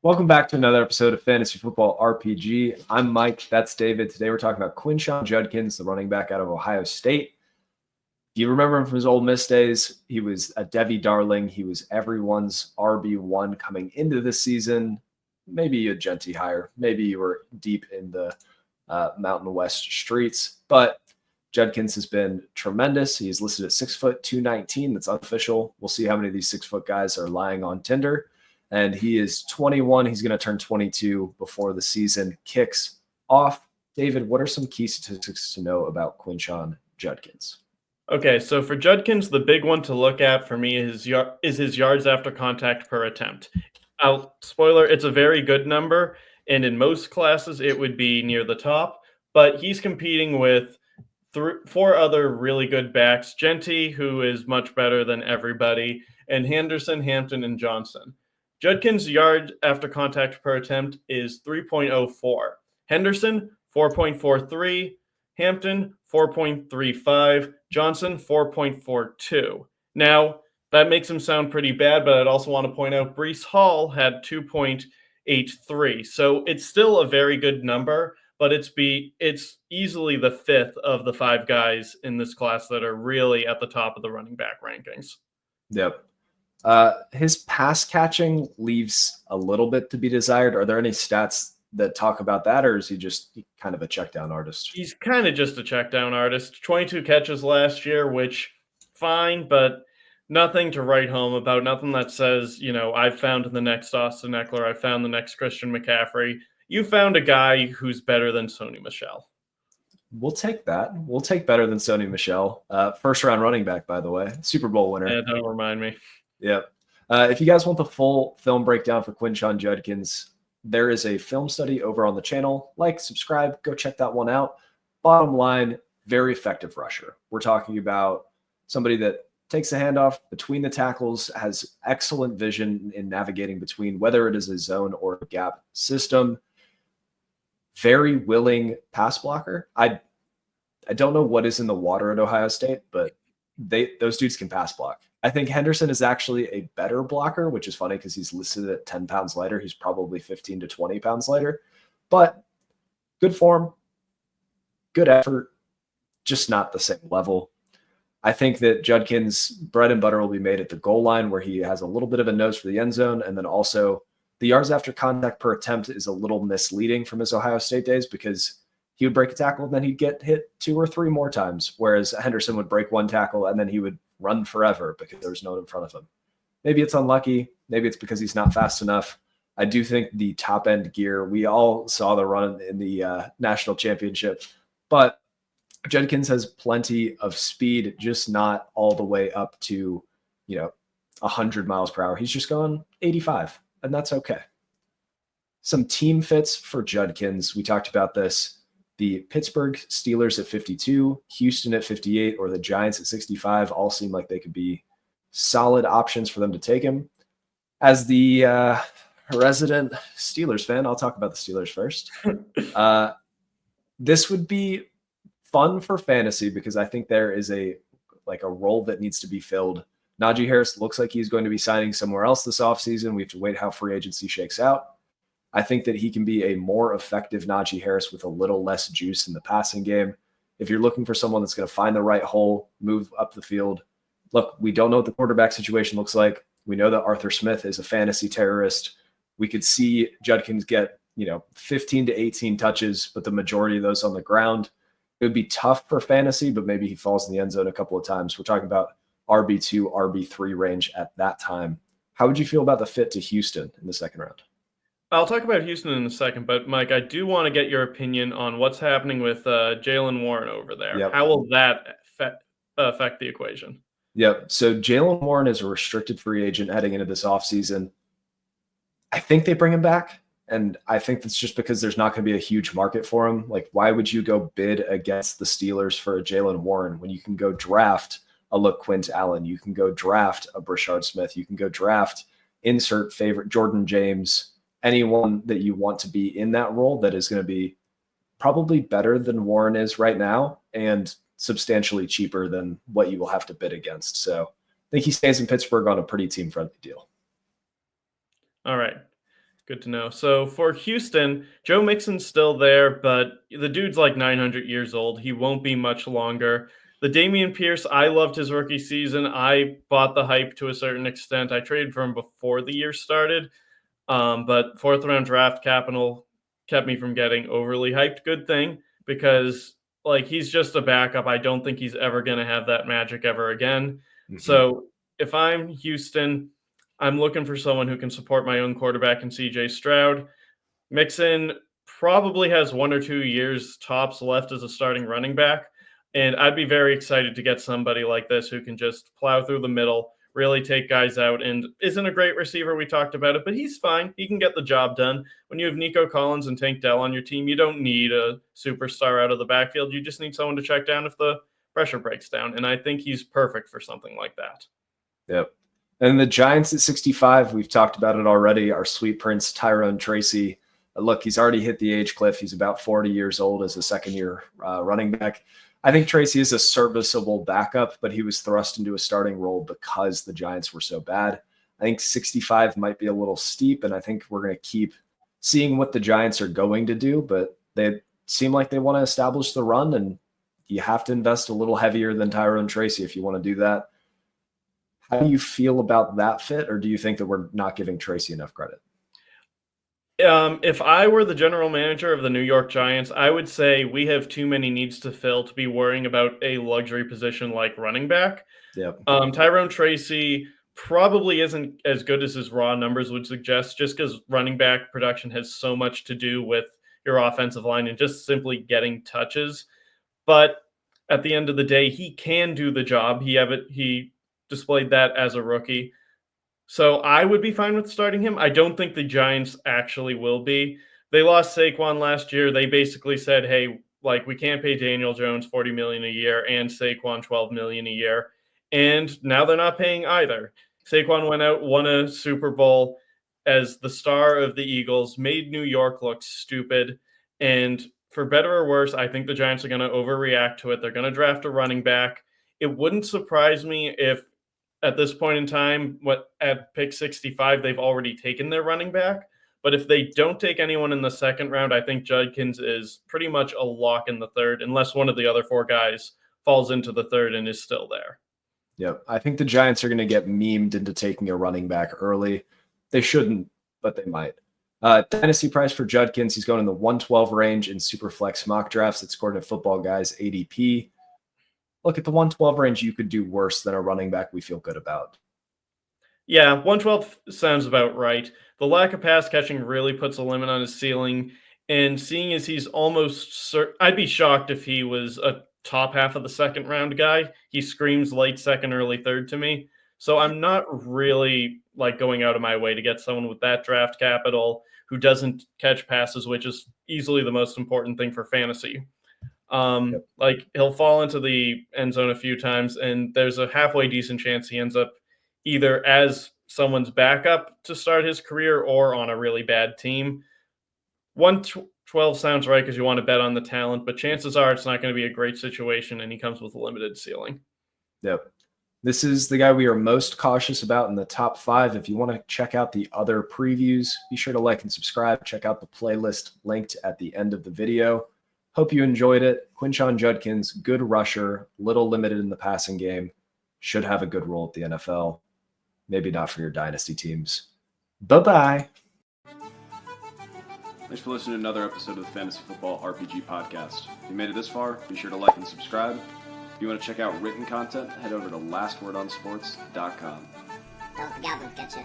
Welcome back to another episode of Fantasy Football RPG. I'm Mike. That's David. Today we're talking about Quinshon Judkins, the running back out of Ohio State. If you remember him from his Ole Miss days, he was a Debbie darling. He was everyone's RB1 coming into this season. Maybe a Genty hire. Maybe you were deep in the Mountain West streets. But Judkins has been tremendous. He's listed at 6 foot 219. That's unofficial. We'll see how many of these 6 foot guys are lying on Tinder. And he is 21. He's going to turn 22 before the season kicks off. David, what are some key statistics to know about Quinshon Judkins? Okay, so for Judkins, the big one to look at for me is his yards after contact per attempt. Spoiler, it's a very good number, and in most classes it would be near the top, but he's competing with four other really good backs, Genty, who is much better than everybody, and Henderson, Hampton, and Johnson. Judkins' yard after contact per attempt is 3.04. Henderson, 4.43. Hampton, 4.35. Johnson, 4.42. Now, that makes him sound pretty bad, but I'd also want to point out Breece Hall had 2.83. So it's still a very good number, but it's easily the fifth of the five guys in this class that are really at the top of the running back rankings. Yep. His pass catching leaves a little bit to be desired. Are there any stats that talk about that, or is he just kind of a check down artist? He's kind of just a check down artist. 22 catches last year, which fine, but nothing to write home about. Nothing that says, I've found the next Austin Eckler. I found the next Christian McCaffrey. You found a guy who's better than Sony Michel. We'll take that. We'll take better than Sony Michel. First round running back, by the way. Super Bowl winner. Yeah, don't remind me. Yep. If you guys want the full film breakdown for Quinshon Judkins, there is a film study over on the channel. Like, subscribe, go check that one out. Bottom line, very effective rusher. We're talking about somebody that takes the handoff between the tackles, has excellent vision in navigating between whether it is a zone or a gap system. Very willing pass blocker. I don't know what is in the water at Ohio State, but those dudes can pass block. I think Henderson is actually a better blocker, which is funny because he's listed at 10 pounds lighter. He's probably 15 to 20 pounds lighter, but good form, good effort, just not the same level. I think that Judkins' bread and butter will be made at the goal line where he has a little bit of a nose for the end zone. And then also the yards after contact per attempt is a little misleading from his Ohio State days because he would break a tackle and then he'd get hit 2 or 3 more times, whereas Henderson would break one tackle and then he would run forever because there was no one in front of him. Maybe it's unlucky. Maybe it's because he's not fast enough. I do think the top end gear, we all saw the run in the national championship, but Judkins has plenty of speed, just not all the way up to, 100 miles per hour. He's just going 85, and that's okay. Some team fits for Judkins. We talked about this. The Pittsburgh Steelers at 52, Houston at 58, or the Giants at 65 all seem like they could be solid options for them to take him. As the resident Steelers fan, I'll talk about the Steelers first. This would be fun for fantasy because I think there is a role that needs to be filled. Najee Harris looks like he's going to be signing somewhere else this offseason. We have to wait how free agency shakes out. I think that he can be a more effective Najee Harris with a little less juice in the passing game. If you're looking for someone that's going to find the right hole, move up the field. Look, we don't know what the quarterback situation looks like. We know that Arthur Smith is a fantasy terrorist. We could see Judkins get, 15 to 18 touches, but the majority of those on the ground. It would be tough for fantasy, but maybe he falls in the end zone a couple of times. We're talking about RB2, RB3 range at that time. How would you feel about the fit to Houston in the second round? I'll talk about Houston in a second, but Mike, I do want to get your opinion on what's happening with Jaylen Warren over there. Yep. How will that affect the equation? Yep. So Jaylen Warren is a restricted free agent heading into this offseason. I think they bring him back, and I think that's just because there's not going to be a huge market for him. Like, why would you go bid against the Steelers for a Jaylen Warren when you can go draft a LaQuint Allen? You can go draft a Brashard Smith. You can go draft, insert favorite Jordan James, anyone that you want to be in that role that is going to be probably better than Warren is right now and substantially cheaper than what you will have to bid against. So I think he stays in Pittsburgh on a pretty team-friendly deal. All right. Good to know. So for Houston, Joe Mixon's still there, but the dude's like 900 years old. He won't be much longer. The Dameon Pierce, I loved his rookie season. I bought the hype to a certain extent. I traded for him before the year started, but fourth round draft capital kept me from getting overly hyped. Good thing, because like he's just a backup. I don't think he's ever going to have that magic ever again. Mm-hmm. So if I'm Houston, I'm looking for someone who can support my own quarterback in CJ Stroud. Mixon probably has 1 or 2 years tops left as a starting running back. And I'd be very excited to get somebody like this who can just plow through the middle, really take guys out, and isn't a great receiver. We talked about it, but he's fine. He can get the job done. When you have Nico Collins and Tank Dell on your team, you don't need a superstar out of the backfield. You just need someone to check down if the pressure breaks down. And I think he's perfect for something like that. Yep. And the Giants at 65, we've talked about it already. Our sweet prince, Tyrone Tracy. Look, he's already hit the age cliff. He's about 40 years old as a second-year running back. I think Tracy is a serviceable backup, but he was thrust into a starting role because the Giants were so bad. I think 65 might be a little steep, and I think we're going to keep seeing what the Giants are going to do, but they seem like they want to establish the run, and you have to invest a little heavier than Tyrone Tracy if you want to do that. How do you feel about that fit, or do you think that we're not giving Tracy enough credit? If I were the general manager of the New York Giants, I would say we have too many needs to fill to be worrying about a luxury position like running back. Yep. Tyrone Tracy probably isn't as good as his raw numbers would suggest, just because running back production has so much to do with your offensive line and just simply getting touches. But at the end of the day, he can do the job. He displayed that as a rookie. So I would be fine with starting him. I don't think the Giants actually will be. They lost Saquon last year. They basically said, hey, like we can't pay Daniel Jones $40 million a year and Saquon $12 million a year. And now they're not paying either. Saquon went out, won a Super Bowl as the star of the Eagles, made New York look stupid. And for better or worse, I think the Giants are going to overreact to it. They're going to draft a running back. It wouldn't surprise me if at this point in time, at pick 65, they've already taken their running back. But if they don't take anyone in the second round, I think Judkins is pretty much a lock in the third, unless one of the other 4 guys falls into the third and is still there. Yeah, I think the Giants are going to get memed into taking a running back early. They shouldn't, but they might. Dynasty price for Judkins, he's going in the 112 range in Superflex mock drafts. It's scored at Football Guys ADP. Look, at the 112 range, you could do worse than a running back we feel good about. Yeah, 112 sounds about right. The lack of pass catching really puts a limit on his ceiling. And seeing as he's almost I'd be shocked if he was a top half of the second round guy. He screams late second, early third to me. So I'm not really like going out of my way to get someone with that draft capital who doesn't catch passes, which is easily the most important thing for fantasy. Like he'll fall into the end zone a few times, and there's a halfway decent chance he ends up either as someone's backup to start his career or on a really bad team. 112 sounds right because you want to bet on the talent, but chances are it's not going to be a great situation, and he comes with a limited ceiling. Yep. This is the guy we are most cautious about in the top 5. If you want to check out the other previews, be sure to like and subscribe. Check out the playlist linked at the end of the video. Hope you enjoyed it. Quinshon Judkins, good rusher, little limited in the passing game, should have a good role at the NFL. Maybe not for your dynasty teams. Bye-bye. Thanks for listening to another episode of the Fantasy Football RPG Podcast. If you made it this far, be sure to like and subscribe. If you want to check out written content, head over to lastwordonsports.com. Don't let the goblins get you.